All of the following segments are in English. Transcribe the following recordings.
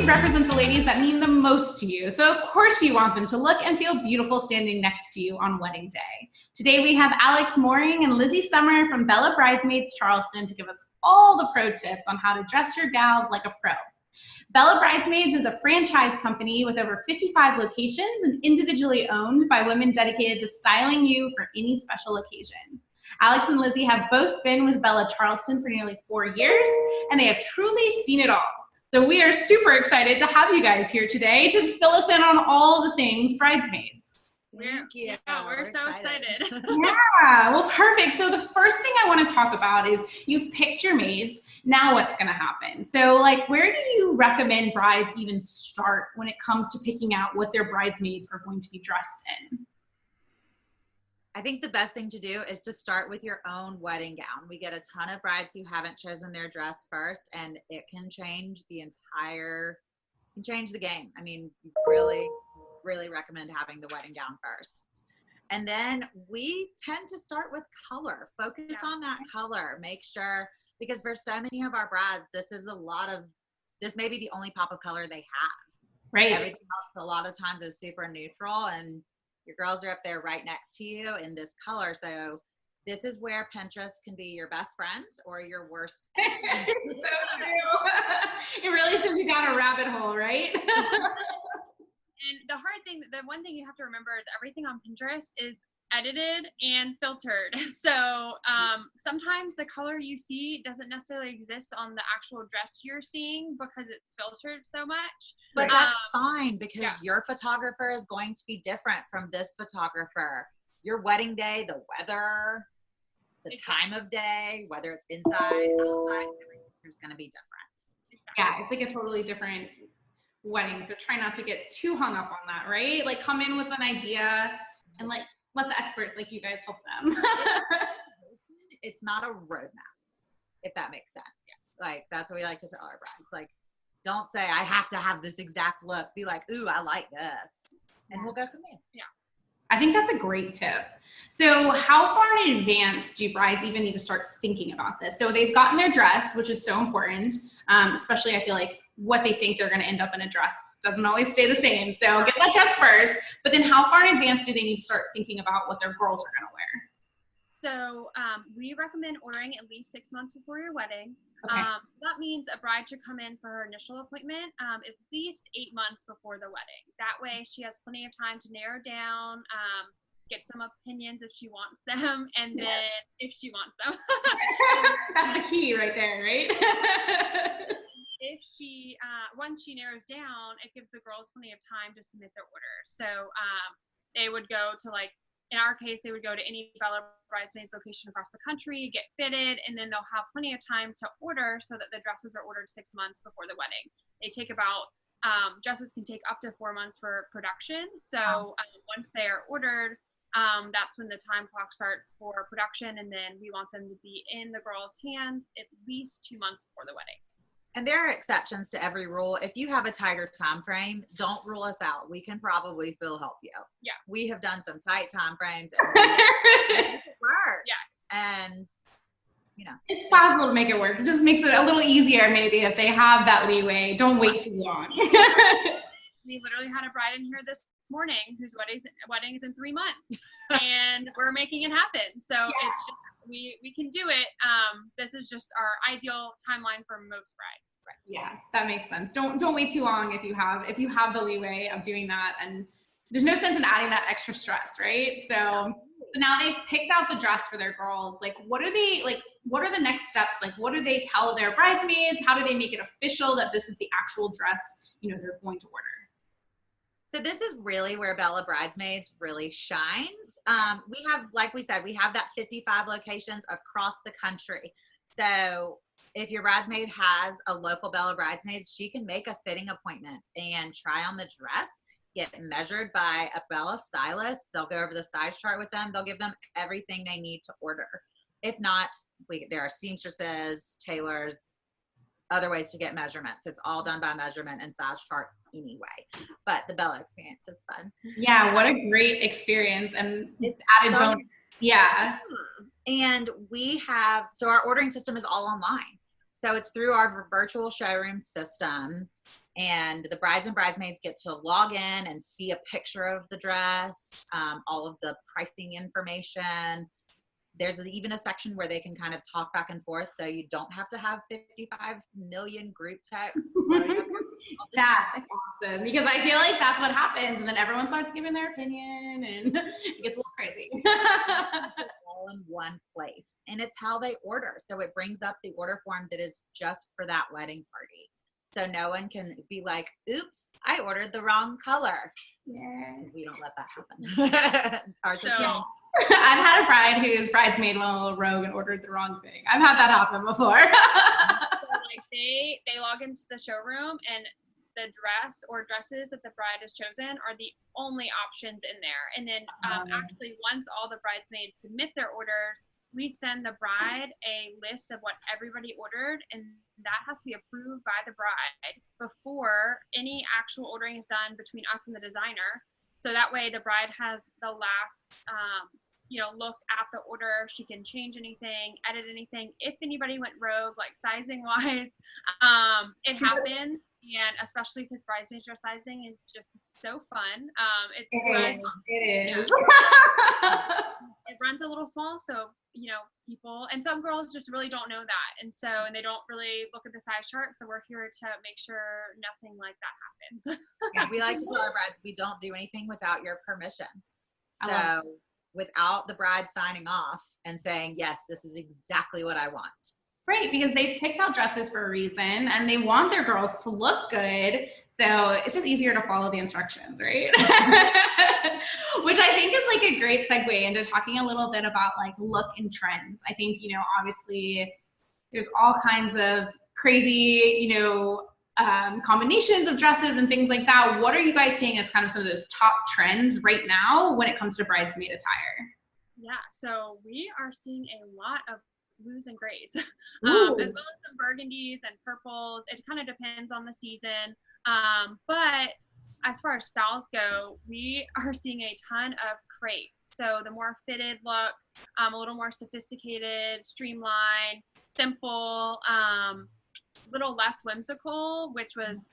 bridesmaids represent the ladies that mean the most to you. So of course you want them to look and feel beautiful standing next to you on wedding day. Today we have Alex Mooring and Lissie Summer from Bella Bridesmaids, Charleston to give us all the pro tips on how to dress your gals like a pro. Bella Bridesmaids is a franchise company with over 55 locations and individually owned by women dedicated to styling you for any special occasion. Alex and Lissie have both been with Bella Charleston for nearly 4 years, and they have truly seen it all. So we are super excited to have you guys here today to fill us in on all the things bridesmaids. Thank you. Yeah, we're so excited. Yeah, well, perfect. So the first thing I want to talk about is you've picked your maids. Now what's going to happen? So like, where do you recommend brides even start when it comes to picking out what their bridesmaids are going to be dressed in? I think the best thing to do is to start with your own wedding gown. We get a ton of brides who haven't chosen their dress first, and it can change the game. I mean, really recommend having the wedding gown first. And then we tend to start with color. Focus on that color. Make sure, because for so many of our brides, this may be the only pop of color they have. Right. Everything else a lot of times is super neutral, and your girls are up there right next to you in this color. So this is where Pinterest can be your best friend or your worst. It really sends you down a rabbit hole, right? And the one thing you have to remember is everything on Pinterest is edited and filtered. So sometimes the color you see doesn't necessarily exist on the actual dress you're seeing because it's filtered so much. But that's fine, because your photographer is going to be different from this photographer. Your wedding day, the weather, the time of day, whether it's inside, outside, everything's going to be different. Yeah, it's like a totally different wedding. So try not to get too hung up on that, right? Like come in with an idea and like let the experts like you guys help them. It's not a roadmap, if that makes sense. Yeah. Like that's what we like to tell our brides. Like, don't say I have to have this exact look. Be like, ooh, I like this, and we'll go from there. Yeah, I think that's a great tip. So how far in advance do brides even need to start thinking about this? So they've gotten their dress, which is so important, especially I feel like what they think they're going to end up in a dress doesn't always stay the same. So get that dress first, but then how far in advance do they need to start thinking about what their girls are going to wear? So we recommend ordering at least 6 months before your wedding. Okay. So that means a bride should come in for her initial appointment at least 8 months before the wedding. That way she has plenty of time to narrow down, get some opinions if she wants them, and then if she wants them. That's the key right there, right? If she, once she narrows down, it gives the girls plenty of time to submit their order. So they would go to, like, in our case, they would go to any Bella Bridesmaids location across the country, get fitted, and then they'll have plenty of time to order so that the dresses are ordered 6 months before the wedding. They take about, dresses can take up to 4 months for production. So once they are ordered, that's when the time clock starts for production, and then we want them to be in the girls' hands at least 2 months before the wedding. And there are exceptions to every rule. If you have a tighter time frame, don't rule us out. We can probably still help you. Yeah. We have done some tight time frames and we make it work. Yes. And, you know. It's possible to make it work. It just makes it a little easier maybe if they have that leeway. Don't wait too long. We literally had a bride in here this morning whose wedding is in 3 months, and we're making it happen. So it's just, we can do it. This is just our ideal timeline for most brides. Right. Yeah, that makes sense. Don't wait too long if you have the leeway of doing that, and there's no sense in adding that extra stress, right? So now they've picked out the dress for their girls. Like, what are the next steps? Like, what do they tell their bridesmaids? How do they make it official that this is the actual dress, they're going to order? So this is really where Bella Bridesmaids really shines. We have, like we said, we have that 55 locations across the country. So if your bridesmaid has a local Bella Bridesmaids, she can make a fitting appointment and try on the dress, get measured by a Bella stylist. They'll go over the size chart with them. They'll give them everything they need to order. If not, there are seamstresses, tailors, other ways to get measurements. It's all done by measurement and size chart anyway. But the Bella experience is fun. Yeah, what a great experience. And it's added bonus. Yeah. And we have, so our ordering system is all online. So it's through our virtual showroom system. And the brides and bridesmaids get to log in and see a picture of the dress, all of the pricing information. There's even a section where they can kind of talk back and forth, so you don't have to have 55 million group texts. That's awesome, because I feel like that's what happens, and then everyone starts giving their opinion, and it gets a little crazy. All in one place, and it's how they order. So it brings up the order form that is just for that wedding party. So no one can be like, oops, I ordered the wrong color. Yeah. We don't let that happen. Our system. I've had a bride whose bridesmaid went a little rogue and ordered the wrong thing. I've had that happen before. So like they log into the showroom, and the dress or dresses that the bride has chosen are the only options in there. And then actually once all the bridesmaids submit their orders, we send the bride a list of what everybody ordered, and that has to be approved by the bride before any actual ordering is done between us and the designer. So that way the bride has the last, look at the order. She can change anything, edit anything. If anybody went rogue, like sizing wise, it happened. And especially because bridesmaid dress sizing is just so fun. It is. It runs a little small, so people, and some girls just really don't know that, and they don't really look at the size chart. So we're here to make sure nothing like that happens. Yeah, we like to tell our brides we don't do anything without your permission. So without the bride signing off and saying, yes, this is exactly what I want. Right, because they picked out dresses for a reason, and they want their girls to look good. So it's just easier to follow the instructions, right? Which I think is like a great segue into talking a little bit about like look and trends. I think, obviously there's all kinds of crazy, combinations of dresses and things like that. What are you guys seeing as kind of some of those top trends right now when it comes to bridesmaid attire? Yeah, so we are seeing a lot of blues and grays, as well as some burgundies and purples. It kind of depends on the season. But as far as styles go, we are seeing a ton of crepe. So the more fitted look, a little more sophisticated, streamlined, simple, little less whimsical, which was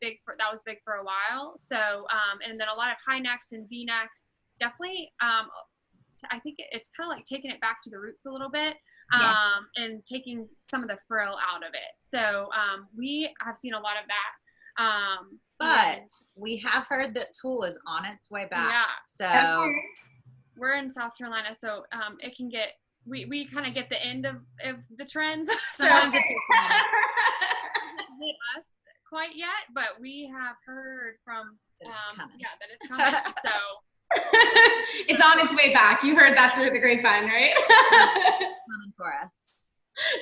big for a while. So and then a lot of high necks and V necks. Definitely, I think it's kind of like taking it back to the roots a little bit. And taking some of the frill out of it. So we have seen a lot of that. But we have heard that tulle is on its way back. Yeah. So we're in South Carolina, so it can get, we kind of get the end of the trends. Sometimes so, it takes a minute. It hasn't hit us quite yet, but we have heard from that it's coming. that it's coming. So it's on its way back. You heard that through the grapevine, right? Coming for us.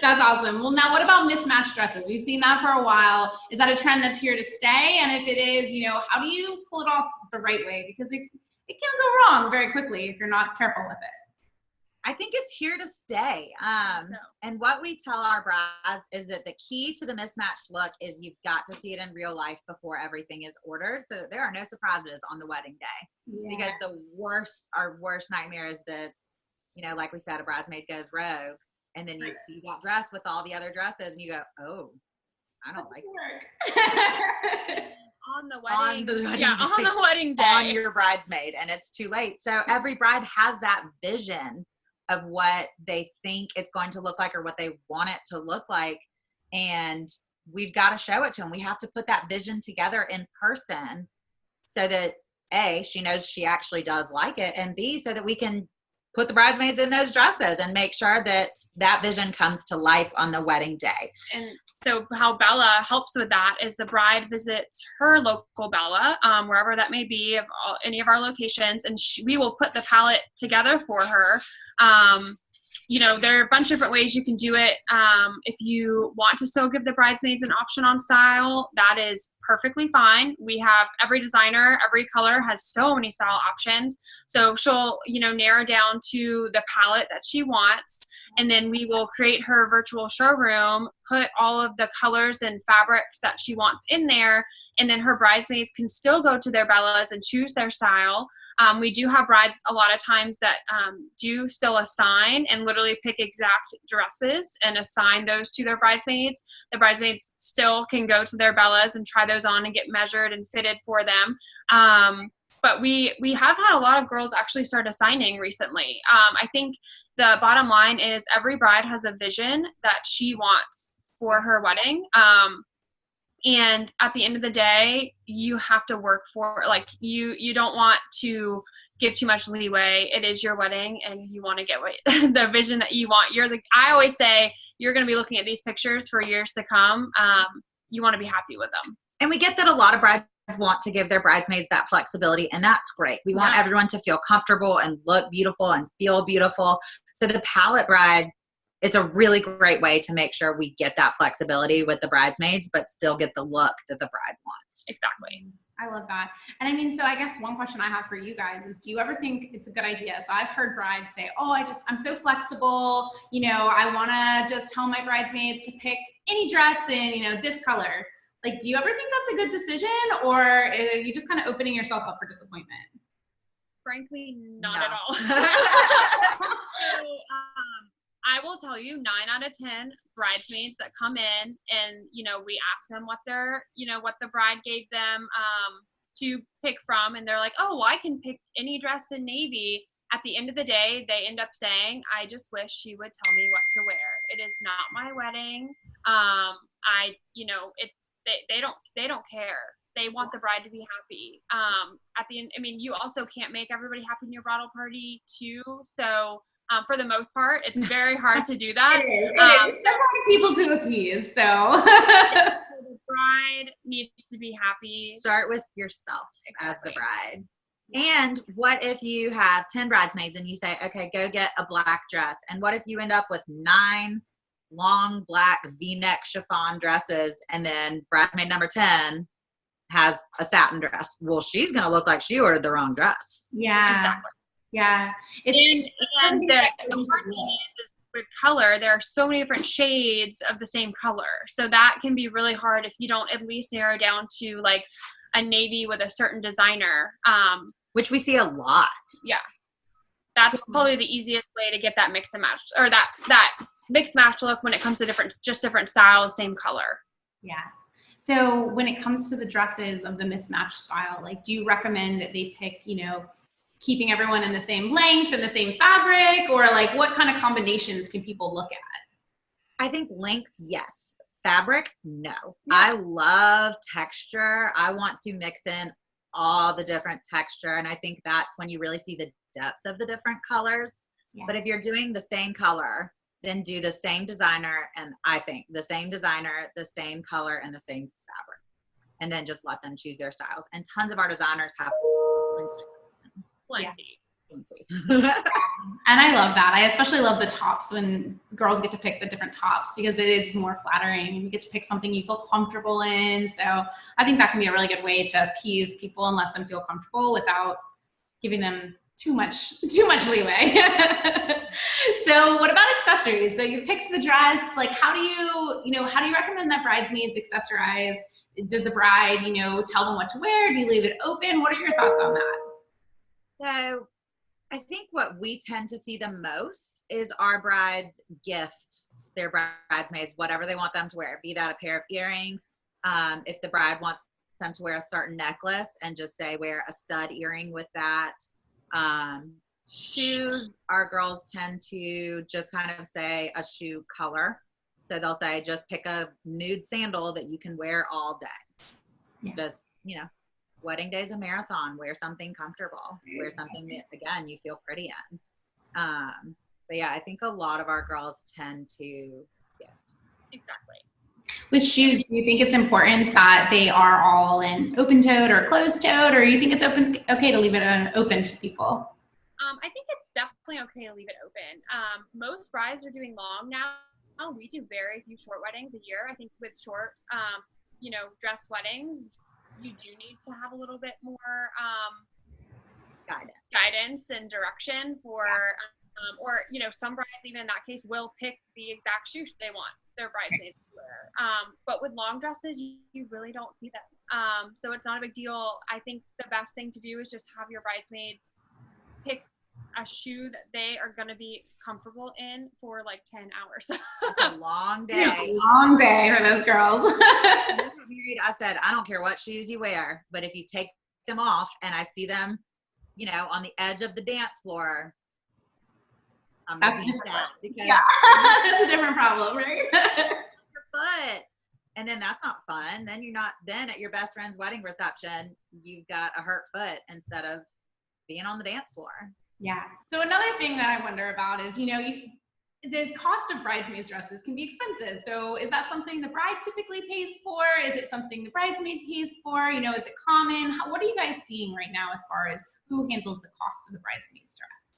That's awesome. Well, now what about mismatched dresses? We've seen that for a while. Is that a trend that's here to stay? And if it is, how do you pull it off the right way? Because it can go wrong very quickly if you're not careful with it. I think it's here to stay. And what we tell our brides is that the key to the mismatched look is you've got to see it in real life before everything is ordered. So there are no surprises on the wedding day. Because our worst nightmare is that, like we said, a bridesmaid goes rogue, and then you see that dress with all the other dresses and you go, oh, I don't like it. On the wedding day. On the wedding day. On your bridesmaid, and it's too late. So every bride has that vision of what they think it's going to look like or what they want it to look like. And we've got to show it to them. We have to put that vision together in person so that A, she knows she actually does like it, and B, so that we can put the bridesmaids in those dresses and make sure that that vision comes to life on the wedding day. And so how Bella helps with that is the bride visits her local Bella, wherever that may be, of any of our locations, and we will put the palette together for her. There are a bunch of different ways you can do it. If you want to still give the bridesmaids an option on style, that is perfectly fine. We have every designer, every color has so many style options. So she'll, narrow down to the palette that she wants. and then we will create her virtual showroom, put all of the colors and fabrics that she wants in there, and then her bridesmaids can still go to their Bellas and choose their style. We do have brides a lot of times that do still assign and literally pick exact dresses and assign those to their bridesmaids. The bridesmaids still can go to their Bellas and try those on and get measured and fitted for them. But we have had a lot of girls actually start assigning recently. I think the bottom line is every bride has a vision that she wants for her wedding. And at the end of the day, you have to work for, like, you don't want to give too much leeway. It is your wedding and you want to get the vision that you want. I always say you're going to be looking at these pictures for years to come. You want to be happy with them. And we get that a lot of brides want to give their bridesmaids that flexibility, and that's great. We want everyone to feel comfortable and look beautiful and feel beautiful. So the palette bride, it's a really great way to make sure we get that flexibility with the bridesmaids, but still get the look that the bride wants. Exactly. I love that. And I mean, so I guess one question I have for you guys is, do you ever think it's a good idea? So I've heard brides say, oh, I'm so flexible. I want to just tell my bridesmaids to pick any dress in, this color. Like, do you ever think that's a good decision, or are you just kind of opening yourself up for disappointment? Frankly, not at all. I will tell you, 9 out of 10 bridesmaids that come in and, we ask them what what the bride gave them to pick from. And they're like, oh, well, I can pick any dress in navy. At the end of the day, they end up saying, I just wish she would tell me what to wear. It is not my wedding. They don't care. They want the bride to be happy. At the end, I mean, you also can't make everybody happy in your bridal party too. So for the most part, it's very hard to do that. It is. There's a lot of people to appease, so. The bride needs to be happy. Start with yourself as the bride. And what if you have 10 bridesmaids and you say, okay, go get a black dress. And what if you end up with 9 long black V-neck chiffon dresses, and then bridesmaid number 10 has a satin dress? Well, she's going to look like she ordered the wrong dress. Yeah. Exactly. Yeah. And the hard thing is with color, there are so many different shades of the same color. So that can be really hard if you don't at least narrow down to like a navy with a certain designer. Which we see a lot. Yeah. That's probably the easiest way to get that mix and match, or that mix match look when it comes to different styles, same color. Yeah. So when it comes to the dresses of the mismatched style, like, do you recommend that they pick, keeping everyone in the same length and the same fabric, or like what kind of combinations can people look at? I think length, yes. Fabric, no. Yeah. I love texture. I want to mix in all the different texture, and I think that's when you really see the depth of the different colors. Yeah. But if you're doing the same color, then do the same designer, and I think the same designer, the same color, and the same fabric, and then just let them choose their styles. And tons of our designers have plenty. And I love that. I especially love the tops, when girls get to pick the different tops, because it is more flattering. You get to pick something you feel comfortable in. So I think that can be a really good way to appease people and let them feel comfortable without giving them too much leeway. So what about accessories? So you picked the dress. Like, how do you recommend that bridesmaids accessorize? Does the bride, tell them what to wear? Do you leave it open? What are your thoughts on that? So I think what we tend to see the most is our brides gift their bridesmaids whatever they want them to wear, be that a pair of earrings. If the bride wants them to wear a certain necklace, and just say wear a stud earring with that. Shoes, our girls tend to just kind of say a shoe color. So they'll say, just pick a nude sandal that you can wear all day. Yeah. Just, wedding day's a marathon. Wear something comfortable. Wear something that, again, you feel pretty in. But yeah, I think a lot of our girls tend to gift. Exactly. With shoes, do you think it's important that they are all in open-toed or closed-toed, or you think it's okay to leave it open to people? I think it's definitely okay to leave it open. Most brides are doing long now. We do very few short weddings a year. I think with short, dress weddings, you do need to have a little bit more guidance and direction for Or, you know, some brides, even in that case, will pick the exact shoes they want their bridesmaids to wear. But with long dresses, you really don't see them. So it's not a big deal. I think the best thing to do is just have your bridesmaids pick a shoe that they are going to be comfortable in for like 10 hours. It's a long day. It's a long day for those girls. When I got married, I said, I don't care what shoes you wear, but if you take them off and I see them, you know, on the edge of the dance floor, I'm going to do that. Because that's a different problem, right? your foot. And then that's not fun. Then you're not, then at your best friend's wedding reception, you've got a hurt foot instead of being on the dance floor. Yeah. So another thing that I wonder about is, you know, the cost of bridesmaids dresses can be expensive. So is that something the bride typically pays for? Is it something the bridesmaid pays for? You know, is it common? What are you guys seeing right now as far as who handles the cost of the bridesmaid's dress?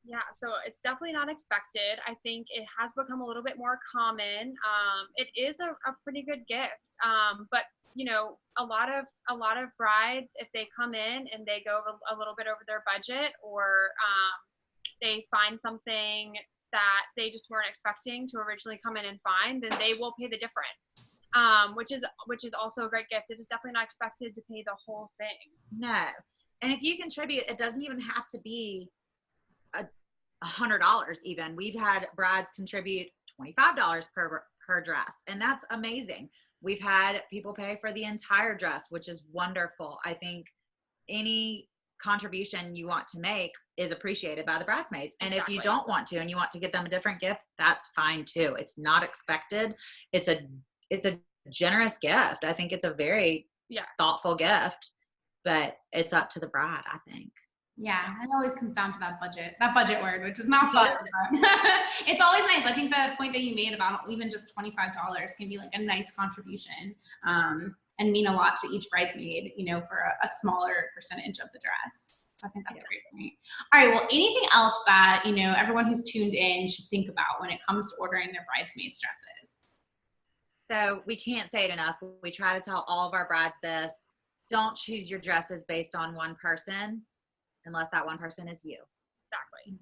Yeah, so it's definitely not expected. I think it has become a little bit more common. It is a pretty good gift, but you know, a lot of brides, if they come in and they go a little bit over their budget, or they find something that they just weren't expecting to originally come in and find, then they will pay the difference, which is also a great gift. It is definitely not expected to pay the whole thing. No, and if you contribute, it doesn't even have to be $100 even. We've had brides contribute $25 per dress, and that's amazing. We've had people pay for the entire dress, which is wonderful. I think any contribution you want to make is appreciated by the bridesmaids. And Exactly. if you don't want to and you want to get them a different gift, that's fine too. It's not expected. It's a generous gift. I think it's a very thoughtful gift, but it's up to the bride, I think. Yeah, it always comes down to that budget word, which is not fun. It's always nice. I think the point that you made about even just $25 can be like a nice contribution, and mean a lot to each bridesmaid, you know, for a smaller percentage of the dress. So I think that's a great point. All right, well, anything else that, you know, everyone who's tuned in should think about when it comes to ordering their bridesmaids dresses? So we can't say it enough. We try to tell all of our brides this: don't choose your dresses based on one person, unless that one person is you. Exactly.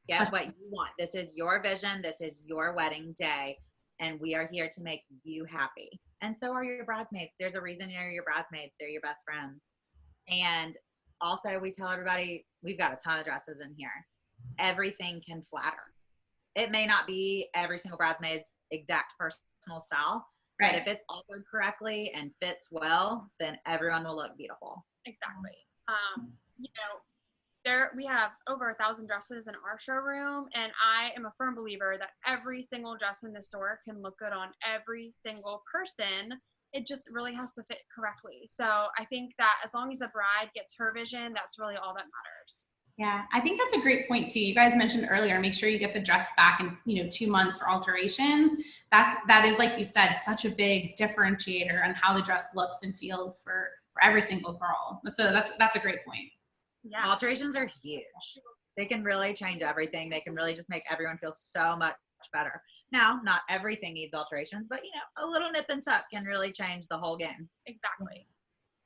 Get what you want. This is your vision. This is your wedding day. And we are here to make you happy. And so are your bridesmaids. There's a reason you're your bridesmaids. They're your best friends. And also, we tell everybody, we've got a ton of dresses in here. Everything can flatter. It may not be every single bridesmaid's exact personal style, Right. but if it's altered correctly and fits well, then everyone will look beautiful. Exactly. You know, we have over 1,000 dresses in our showroom, and I am a firm believer that every single dress in the store can look good on every single person. It just really has to fit correctly. So I think that as long as the bride gets her vision, that's really all that matters. Yeah, I think that's a great point too. You guys mentioned earlier, make sure you get the dress back in, you know, 2 months for alterations. That is, like you said, such a big differentiator on how the dress looks and feels for every single girl. So that's a great point. Yeah. Alterations are huge. They can really change everything. They can really just make everyone feel so much better. Now, not everything needs alterations, but, you know, a little nip and tuck can really change the whole game. Exactly.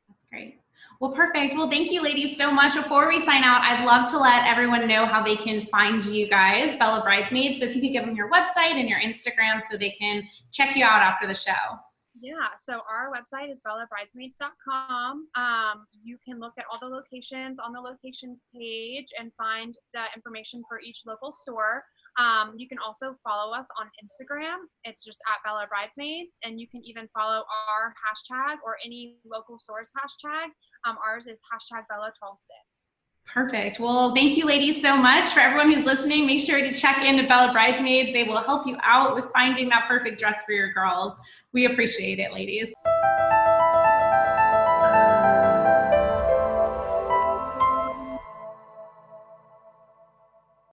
That's great. Well, perfect. Well, thank you ladies so much. Before we sign out, I'd love to let everyone know how they can find you guys, Bella Bridesmaids. So if you could give them your website and your Instagram so they can check you out after the show. Yeah, so our website is bellabridesmaids.com. You can look at all the locations on the locations page and find the information for each local store. You can also follow us on Instagram. It's just at Bella Bridesmaids, and you can even follow our hashtag or any local source hashtag. Ours is hashtag Bella Charleston. Perfect. Well, thank you ladies so much. For everyone who's listening, make sure to check into Bella Bridesmaids. They will help you out with finding that perfect dress for your girls. We appreciate it, ladies.